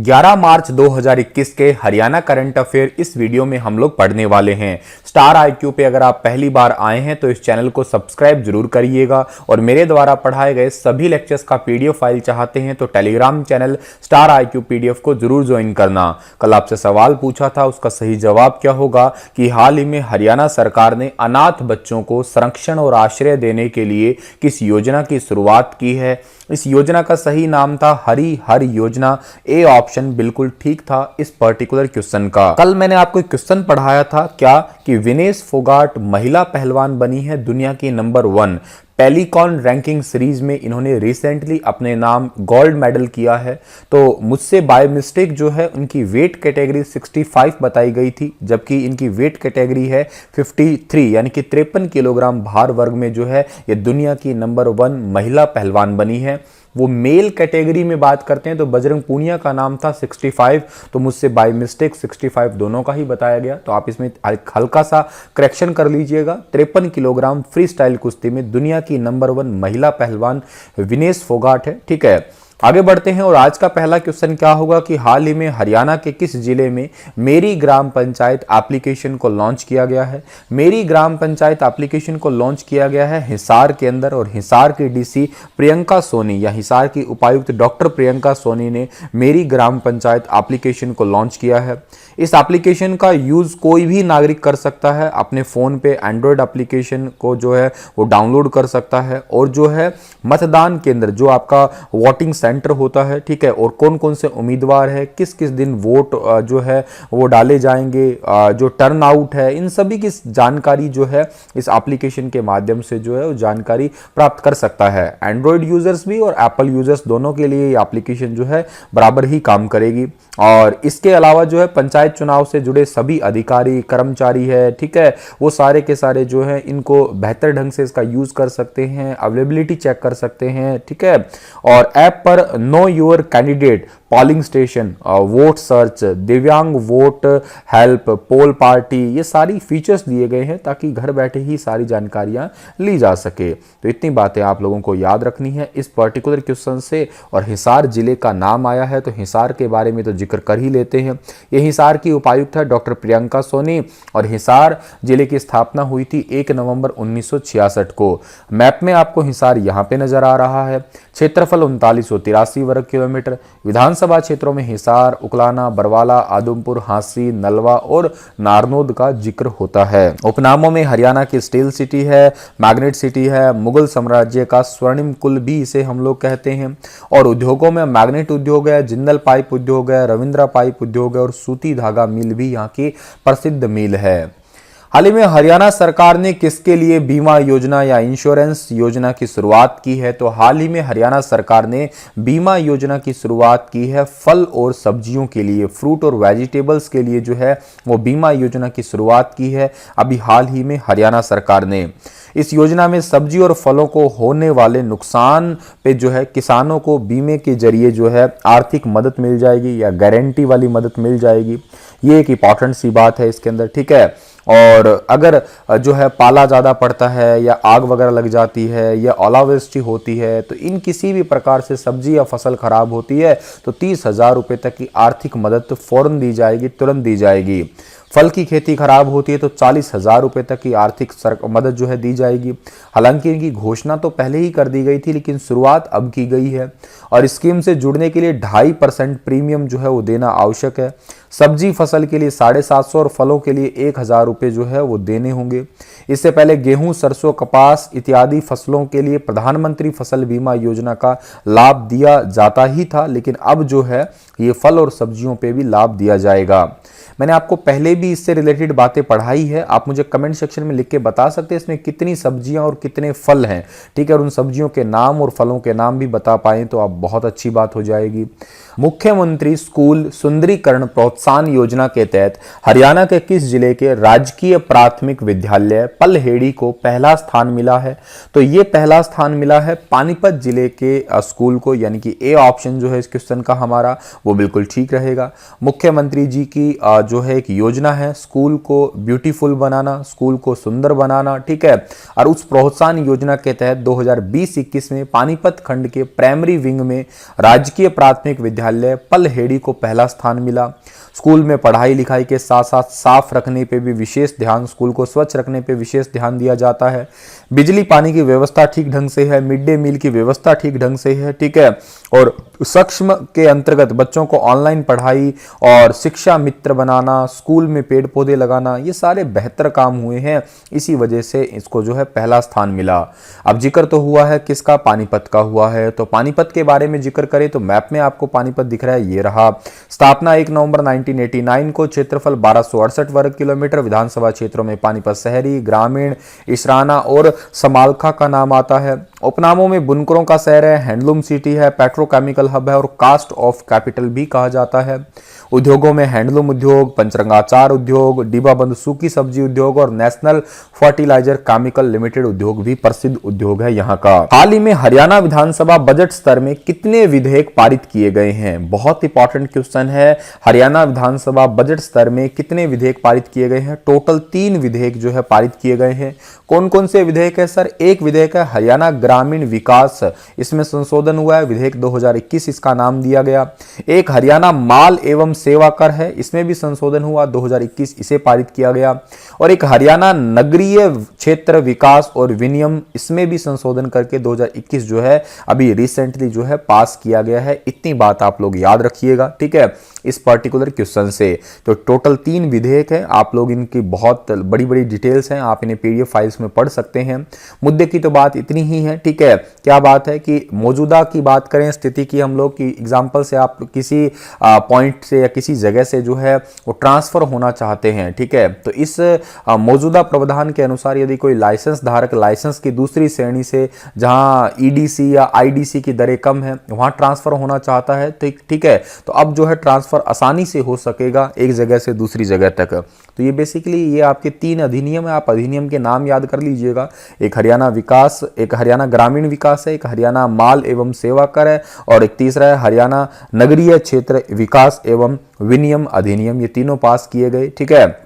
11 मार्च 2021 के Haryana current affair इस video में हम लोग पढ़ने वाले हैं। स्टार आईक्यू पे अगर आप पहली बार आए हैं तो इस चैनल को सब्सक्राइब जरूर करिएगा और मेरे द्वारा पढ़ाए गए सभी लेक्चर्स का पीडीएफ फाइल चाहते हैं तो Telegram channel star IQ PDF को जरूर ज्वाइन करना। कल आपसे सवाल पूछा था, उसका सही जवाब क्या होगा कि हाल ही में हरियाणा सरकार ने अनाथ बच्चों को संरक्षण और आश्रय देने के लिए किस योजना की शुरुआत की है। इस योजना का सही नाम था हरी हर योजना। ए ऑप्शन बिल्कुल ठीक था इस पर्टिकुलर क्वेश्चन का। कल मैंने आपको एक क्वेश्चन पढ़ाया था क्या कि विनेश फोगाट महिला पहलवान बनी है दुनिया की नंबर 1। पेलिकॉन रैंकिंग सीरीज में इन्होंने रिसेंटली अपने नाम गोल्ड मेडल किया है। तो मुझसे बाय मिस्टेक जो है उनकी वेट कैटेगरी 65 बताई गई थी, जबकि इनकी वेट कैटेगरी है 53 यानी कि 53 किलोग्राम भार वर्ग में जो है ये दुनिया की नंबर 1 महिला पहलवान बनी है। वो मेल कैटेगरी में बात करते हैं तो बजरंग पूनिया का नाम था 65, तो मुझसे बाय मिस्टेक 65 दोनों का ही बताया गया। तो आप इसमें हल्का सा करेक्शन कर लीजिएगा। 53 किलोग्राम फ्री स्टाइल कुश्ती में दुनिया की नंबर 1 महिला पहलवान विनेश फोगाट है। ठीक है, आगे बढ़ते हैं और आज का पहला क्वेश्चन क्या होगा कि हाल ही में हरियाणा के किस जिले में मेरी ग्राम पंचायत एप्लीकेशन को लॉन्च किया गया है। मेरी ग्राम पंचायत एप्लीकेशन को लॉन्च किया गया है हिसार के अंदर और हिसार की डीसी प्रियंका सोनी या हिसार की उपायुक्त डॉक्टर प्रियंका सोनी ने मेरी ग्राम पंचायत एप्लीकेशन को लॉन्च किया है। इस एप्लीकेशन का यूज कोई भी नागरिक कर सकता है, अपने फोन पे एंड्रॉयड एप्लीकेशन को जो है वो डाउनलोड कर सकता है और जो है मतदान केंद्र जो आपका वोटिंग सेंटर होता है, ठीक है, और कौन कौन से उम्मीदवार है, किस किस दिन वोट जो है वो डाले जाएंगे, जो टर्न आउट है, इन सभी की जानकारी जो है इस एप्लीकेशन के माध्यम से जो है वो जानकारी प्राप्त कर सकता है। एंड्रॉयड यूजर्स भी और एप्पल यूजर्स दोनों के लिए ये एप्लीकेशन जो है बराबर ही काम करेगी। और इसके अलावा जो है पंचायत चुनाव से जुड़े सभी अधिकारी कर्मचारी है, ठीक है, वो सारे के सारे जो है इनको बेहतर ढंग से इसका यूज कर सकते हैं, अवेलेबिलिटी चेक कर सकते हैं, ठीक है। और ऐप पर know your candidate, polling station, vote search, दिव्यांग वोट हेल्प, पोल पार्टी, ये सारी फीचर्स दिए गए हैं ताकि घर बैठे ही सारी जानकारियां ली जा सके। तो इतनी बातें आप लोगों को याद रखनी है इस पर्टिकुलर क्वेश्चन से। और हिसार जिले का नाम आया है तो हिसार के बारे में तो जिक्र कर ही लेते हैं। ये हिसार की उपायुक्त है डॉक्टर प्रियंका सोनी और हिसार जिले की स्थापना हुई थी 1 नवंबर 1966 को। मैप में आपको हिसार यहाँ पे नजर आ रहा है। क्षेत्रफल 3983 वर्ग किलोमीटर। विधानसभा क्षेत्रों में हिसार, उकलाना, बरवाला, आदमपुर, हांसी, नलवा और नारनौद का जिक्र होता है। उपनामों में हरियाणा की स्टील सिटी है, मैग्नेट सिटी है, मुगल साम्राज्य का स्वर्णिम कुल भी इसे हम लोग कहते हैं। और उद्योगों में मैग्नेट उद्योग है, जिंदल पाइप उद्योग है, रविंद्रा पाइप उद्योग है और सूती धागा मिल भी यहाँ की प्रसिद्ध मिल है। हाल ही में हरियाणा सरकार ने किसके लिए बीमा योजना या इंश्योरेंस योजना की शुरुआत की है। तो हाल ही में हरियाणा सरकार ने बीमा योजना की शुरुआत की है फल और सब्जियों के लिए, फ्रूट और वेजिटेबल्स के लिए जो है वो बीमा योजना की शुरुआत की है अभी हाल ही में हरियाणा सरकार ने। इस योजना में सब्जी और फलों को होने वाले नुकसान पे जो है किसानों को बीमे के जरिए जो है आर्थिक मदद मिल जाएगी या गारंटी वाली मदद मिल जाएगी। ये एक इंपॉर्टेंट सी बात है इसके अंदर, ठीक है। और अगर जो है पाला ज़्यादा पड़ता है या आग वगैरह लग जाती है या ओलावृष्टि होती है तो इन किसी भी प्रकार से सब्जी या फसल खराब होती है तो 30,000 रुपये तक की आर्थिक मदद फौरन दी जाएगी, तुरंत दी जाएगी। फल की खेती खराब होती है तो 40,000 रुपये तक की आर्थिक मदद जो है दी जाएगी। हालांकि इनकी घोषणा तो पहले ही कर दी गई थी लेकिन शुरुआत अब की गई है और स्कीम से जुड़ने के लिए 2.5% प्रीमियम जो है वो देना आवश्यक है। सब्जी फसल के लिए 750 और फलों के लिए 1,000 रुपये जो है वो देने होंगे। इससे पहले गेहूं, सरसों, कपास इत्यादि फसलों के लिए प्रधानमंत्री फसल बीमा योजना का लाभ दिया जाता ही था, लेकिन अब जो है ये फल और सब्जियों पे भी लाभ दिया जाएगा। मैंने आपको पहले भी इससे रिलेटेड बातें पढ़ाई है, आप मुझे कमेंट सेक्शन में लिख के बता सकते हैं इसमें कितनी सब्जियां और कितने फल हैं, ठीक है, और उन सब्जियों के नाम और फलों के नाम भी बता पाएं तो आप बहुत अच्छी बात हो जाएगी। मुख्यमंत्री स्कूल सुंदरीकरण प्रोत्साहन योजना के तहत हरियाणा के किस जिले के राजकीय प्राथमिक विद्यालय पलहेड़ी को पहला स्थान मिला है। तो ये पहला स्थान मिला है पानीपत जिले के स्कूल को, यानी कि ए ऑप्शन जो है इस क्वेश्चन का हमारा वो बिल्कुल ठीक रहेगा। मुख्यमंत्री जी की जो है एक योजना है स्कूल को ब्यूटीफुल बनाना, स्कूल को सुंदर बनाना, ठीक है, और उस प्रोत्साहन योजना के तहत 2020-21 में पानीपत खंड के प्राइमरी विंग में राजकीय प्राथमिक विद्यालय विद्यालय पलहेड़ी को पहला स्थान मिला। स्कूल में पढ़ाई लिखाई के साथ साथ साफ रखने पे भी विशेष ध्यान, स्कूल को स्वच्छ रखने पे विशेष ध्यान दिया जाता है। बिजली पानी की व्यवस्था ठीक ढंग से है, मिड डे मील की व्यवस्था ठीक ढंग से है, ठीक है। और सक्षम के अंतर्गत बच्चों को ऑनलाइन पढ़ाई और शिक्षा मित्र बनाना, स्कूल में पेड़ पौधे लगाना, ये सारे बेहतर काम हुए हैं। इसी वजह से इसको जो है पहला स्थान मिला। अब जिक्र तो हुआ है किसका, पानीपत का हुआ है। तो पानीपत के बारे में जिक्र करें तो मैप में आपको पानीपत दिख रहा है, ये रहा। स्थापना 1 नवंबर 1989 को, क्षेत्रफल 1268 वर्ग किलोमीटर, विधानसभा क्षेत्रों में पानीपत शहरी, ग्रामीण, इसराना और समालखा का नाम आता है। उपनामों में बुनकरों का शहर है, हैंडलूम सिटी है, पेट्रोकेमिकल हब है और कास्ट ऑफ कैपिटल भी कहा जाता है। उद्योगों में हैंडलूम उद्योग, पंचरंगाचार उद्योग, डिब्बाबंद सूखी सब्जी उद्योग और नेशनल फर्टिलाइजर केमिकल लिमिटेड उद्योग भी प्रसिद्ध उद्योग है यहाँ का। हाल ही में हरियाणा विधानसभा बजट स्तर में कितने विधेयक पारित किए गए हैं? बहुत इंपॉर्टेंट क्वेश्चन है। हरियाणा विधानसभा बजट स्तर में कितने विधेयक पारित किए गए हैं? टोटल 3 विधेयक जो है पारित किए गए हैं। कौन कौन से विधेयक है सर? एक विधेयक है हरियाणा ग्रामीण विकास, इसमें संशोधन हुआ है, विधेयक 2021 इसका नाम दिया गया। एक हरियाणा माल एवं सेवा कर है, इसमें भी संशोधन हुआ, 2021 इसे पारित किया गया। और एक हरियाणा नगरीय क्षेत्र विकास और विनियम, इसमें भी संशोधन करके 2021 जो है अभी रिसेंटली जो है पास किया गया है। इतनी बात आप लोग याद रखिएगा, ठीक है, इस पर्टिकुलर क्वेश्चन से। तो टोटल 3 विधेयक हैं, आप लोग इनकी बहुत बड़ी बड़ी डिटेल्स हैं, आप इन्हें पीडीएफ फाइल्स में पढ़ सकते हैं। मुद्दे की तो बात इतनी ही है, ठीक है। क्या बात है कि मौजूदा की बात करें, स्थिति की, हम लोग की एग्जाम्पल से आप किसी पॉइंट से या किसी जगह से जो है वो ट्रांसफर होना चाहते हैं, ठीक है। तो इस मौजूदा प्रावधान के अनुसार यदि कोई लाइसेंस धारक लाइसेंस की दूसरी श्रेणी से, जहां ईडीसी या आईडीसी की दरें कम है, वहां ट्रांसफर होना चाहता है, ठीक है, तो अब जो है ट्रांसफर आसानी से हो सकेगा एक जगह से दूसरी जगह तक। तो ये बेसिकली ये आपके 3 अधिनियम है, आप अधिनियम के नाम याद कर लीजिएगा। एक हरियाणा विकास, एक हरियाणा ग्रामीण विकास है, एक हरियाणा माल एवं सेवा कर है और एक तीसरा है हरियाणा नगरीय क्षेत्र विकास एवं विनियम अधिनियम। ये तीनों पास किए गए, ठीक है।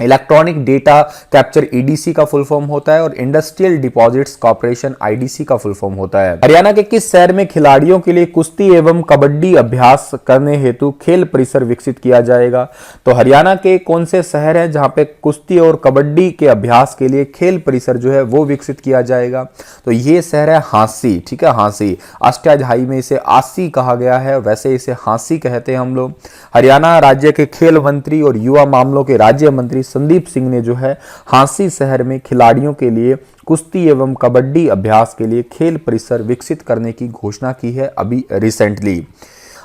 इलेक्ट्रॉनिक डेटा कैप्चर ईडीसी का फुल फॉर्म होता है और इंडस्ट्रियल डिपॉजिट्स कॉर्पोरेशन आईडीसी का फुल फॉर्म होता है। हरियाणा के किस शहर में खिलाड़ियों के लिए कुश्ती एवं कबड्डी अभ्यास करने हेतु खेल परिसर विकसित किया जाएगा? तो हरियाणा के कौन से शहर है जहां पे कुश्ती और कबड्डी के अभ्यास के लिए खेल परिसर जो है वो विकसित किया जाएगा? तो ये शहर है हांसी, ठीक है, हांसी। अष्टाध्यायी में इसे आसी कहा गया है, वैसे इसे हांसी कहते हैं हम लोग। हरियाणा राज्य के खेल मंत्री और युवा मामलों के राज्य मंत्री संदीप सिंह ने जो है हांसी शहर में खिलाड़ियों के लिए कुश्ती एवं कबड्डी अभ्यास के लिए खेल परिसर विकसित करने की घोषणा की है अभी रिसेंटली।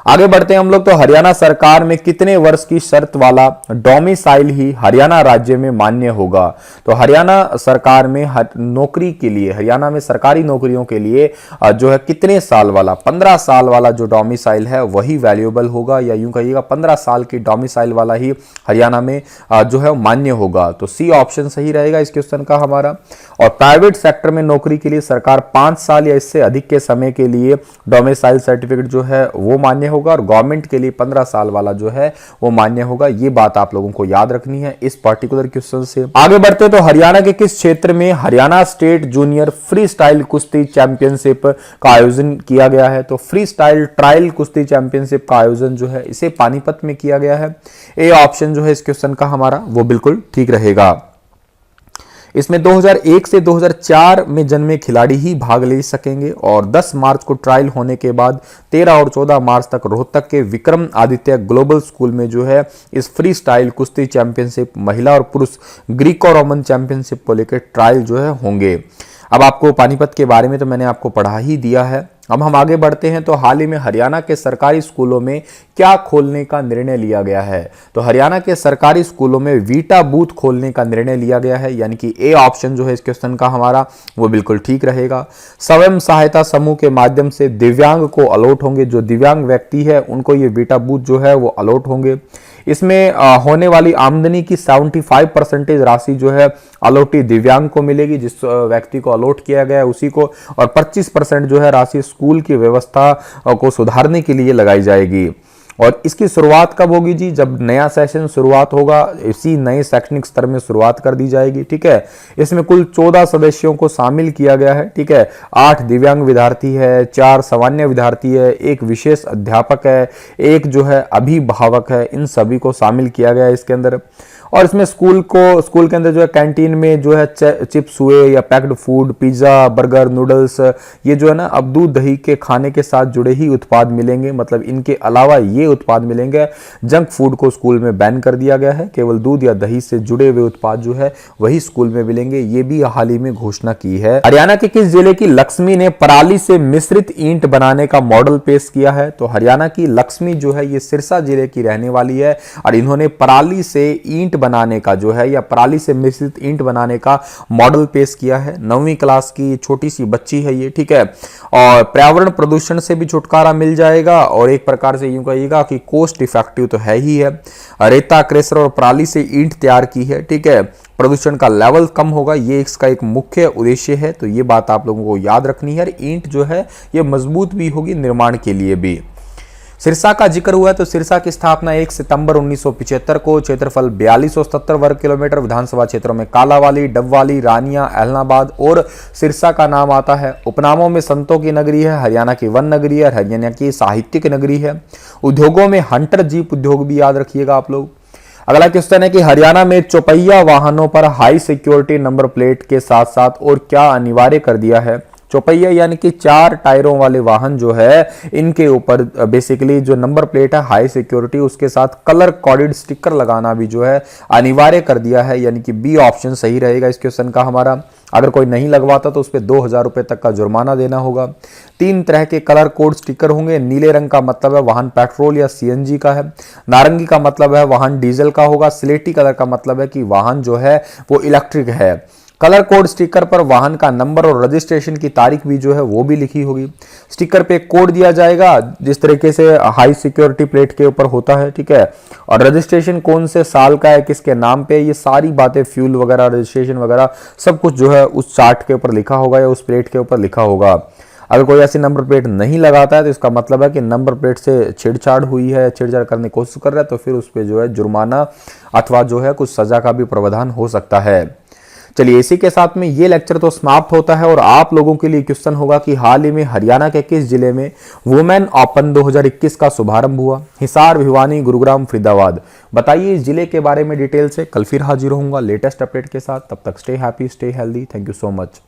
आगे बढ़ते हैं हम लोग। तो हरियाणा सरकार में कितने वर्ष की शर्त वाला डोमिसाइल ही हरियाणा राज्य में मान्य होगा? तो हरियाणा सरकार में नौकरी के लिए, हरियाणा में सरकारी नौकरियों के लिए जो है कितने साल वाला, 15 साल वाला जो डोमिसाइल है वही वैल्यूएबल होगा, या यूं कहिएगा 15 साल की डोमिसाइल वाला ही हरियाणा में जो है मान्य होगा। तो सी ऑप्शन सही रहेगा इस क्वेश्चन का हमारा। और प्राइवेट सेक्टर में नौकरी के लिए सरकार 5 साल या इससे अधिक के समय के लिए डोमिसाइल सर्टिफिकेट जो है वो मान्य होगा और गवर्नमेंट के लिए 15 साल वाला जो है वो मान्य होगा। ये बात आप लोगों को याद रखनी है इस पर्टिकुलर क्वेश्चन से। आगे बढ़ते तो हरियाणा के किस क्षेत्र में Haryana state junior free style कुश्ती चैंपियनशिप का आयोजन किया गया है? तो फ्री स्टाइल ट्रायल कुश्ती चैंपियनशिप का आयोजन जो है इसे पानीपत में किया गया है। ए ऑप्शन जो है इस क्वेश्चन का हमारा वो बिल्कुल ठीक रहेगा। इसमें 2001 से 2004 में जन्मे खिलाड़ी ही भाग ले सकेंगे और 10 मार्च को ट्रायल होने के बाद 13 और 14 मार्च तक रोहतक के विक्रम आदित्य ग्लोबल स्कूल में जो है इस फ्री स्टाइल कुश्ती चैंपियनशिप महिला और पुरुष ग्रीको रोमन चैंपियनशिप को लेकर ट्रायल जो है होंगे। अब आपको पानीपत के बारे में तो मैंने आपको पढ़ा ही दिया है। अब हम आगे बढ़ते हैं। तो हाल ही में हरियाणा के सरकारी स्कूलों में क्या खोलने का निर्णय लिया गया है? तो हरियाणा के सरकारी स्कूलों में वीटा बूथ खोलने का निर्णय लिया गया है, यानी कि ए ऑप्शन जो है इस क्वेश्चन का हमारा वो बिल्कुल ठीक रहेगा। स्वयं सहायता समूह के माध्यम से दिव्यांग को अलॉट होंगे, जो दिव्यांग व्यक्ति है उनको ये वीटा बूथ जो है वो अलॉट होंगे। इसमें होने वाली आमदनी की 75% राशि जो है अलॉटी दिव्यांग को मिलेगी, जिस व्यक्ति को अलॉट किया गया है उसी को, और 25% जो है राशि स्कूल की व्यवस्था को सुधारने के लिए लगाई जाएगी। और इसकी शुरुआत कब होगी जी? जब नया सेशन शुरुआत होगा, इसी नए शैक्षणिक स्तर में शुरुआत कर दी जाएगी। ठीक है, इसमें कुल 14 सदस्यों को शामिल किया गया है। ठीक है, 8 दिव्यांग विद्यार्थी है, 4 सामान्य विद्यार्थी है, एक विशेष अध्यापक है, एक जो है अभिभावक है, इन सभी को शामिल किया गया है इसके अंदर। और इसमें स्कूल के अंदर जो है कैंटीन में जो है चिप्स हुए या packed food, pizza, burger, noodles, ये जो है ना अब दूध दही के खाने के साथ जुड़े ही उत्पाद मिलेंगे। मतलब इनके अलावा ये उत्पाद मिलेंगे। जंक फूड को स्कूल में बैन कर दिया गया है। केवल दूध या दही से जुड़े हुए उत्पाद जो है वही स्कूल में मिलेंगे। ये भी हाल ही में घोषणा की है। हरियाणा के किस जिले की लक्ष्मी ने पराली से मिश्रित ईंट बनाने का मॉडल पेश किया है? तो हरियाणा की लक्ष्मी जो है ये सिरसा जिले की रहने वाली है और इन्होंने पराली से ईंट बनाने का जो है या पराली से मिश्रित ईंट बनाने का मॉडल पेश किया है। 9वीं क्लास की छोटी सी बच्ची है ये। ठीक है, और पर्यावरण प्रदूषण से भी छुटकारा मिल जाएगा और एक प्रकार से यूं कहिएगा कि कॉस्ट इफेक्टिव तो है ही है। रेता, क्रेशर और पराली से ईंट तैयार की है। ठीक है, प्रदूषण का लेवल कम होगा, ये इसका एक मुख्य उद्देश्य है। तो ये बात आप लोगों को याद रखनी है। ईंट जो है ये मजबूत भी होगी निर्माण के लिए भी। सिरसा का जिक्र हुआ है तो सिरसा की स्थापना 1 सितंबर 1975 को, क्षेत्रफल 4270 वर्ग किलोमीटर, विधानसभा क्षेत्रों में कालावाली, डबवाली, रानिया, एलनाबाद और सिरसा का नाम आता है। उपनामों में संतों की नगरी है, हरियाणा की वन नगरी है, हरियाणा की साहित्यिक नगरी है। उद्योगों में हंटर जीप उद्योग भी याद रखिएगा आप लोग। अगला क्वेश्चन है कि हरियाणा में चौपहिया वाहनों पर हाई सिक्योरिटी नंबर प्लेट के साथ साथ और क्या अनिवार्य कर दिया है? चौपहिया यानी कि 4 टायरों वाले वाहन जो है इनके ऊपर बेसिकली जो नंबर प्लेट है हाई सिक्योरिटी, उसके साथ कलर कोडेड स्टिकर लगाना भी जो है अनिवार्य कर दिया है। यानी कि बी ऑप्शन सही रहेगा इस क्वेश्चन का हमारा। अगर कोई नहीं लगवाता तो उस पर 2000 रुपए तक का जुर्माना देना होगा। 3 तरह के कलर कोड स्टिकर होंगे। नीले रंग का मतलब है वाहन पेट्रोल या सीएनजी का है। नारंगी का मतलब है वाहन डीजल का होगा। स्लेटी कलर का मतलब है कि वाहन जो है वो इलेक्ट्रिक है। कलर कोड स्टिकर पर वाहन का नंबर और रजिस्ट्रेशन की तारीख भी जो है वो भी लिखी होगी। स्टिकर पे कोड दिया जाएगा जिस तरीके से हाई सिक्योरिटी प्लेट के ऊपर होता है। ठीक है, और रजिस्ट्रेशन कौन से साल का है, किसके नाम पे, ये सारी बातें, फ्यूल वगैरह, रजिस्ट्रेशन वगैरह सब कुछ जो है उस चार्ट के ऊपर लिखा होगा या उस प्लेट के ऊपर लिखा होगा। अगर कोई ऐसी नंबर प्लेट नहीं लगाता है तो इसका मतलब है कि नंबर प्लेट से छेड़छाड़ हुई है, छेड़छाड़ करने की कोशिश कर रहा है, तो फिर उस पर जो है जुर्माना अथवा जो है कुछ सजा का भी प्रावधान हो सकता है। चलिए, इसी के साथ में ये लेक्चर तो समाप्त होता है और आप लोगों के लिए क्वेश्चन होगा कि हाल ही में हरियाणा के किस जिले में वुमेन ओपन 2021 का शुभारंभ हुआ? हिसार, भिवानी, गुरुग्राम, फरीदाबाद। बताइए इस जिले के बारे में डिटेल से। कल फिर हाजिर होऊंगा लेटेस्ट अपडेट के साथ। तब तक stay happy, stay healthy. Thank you so much.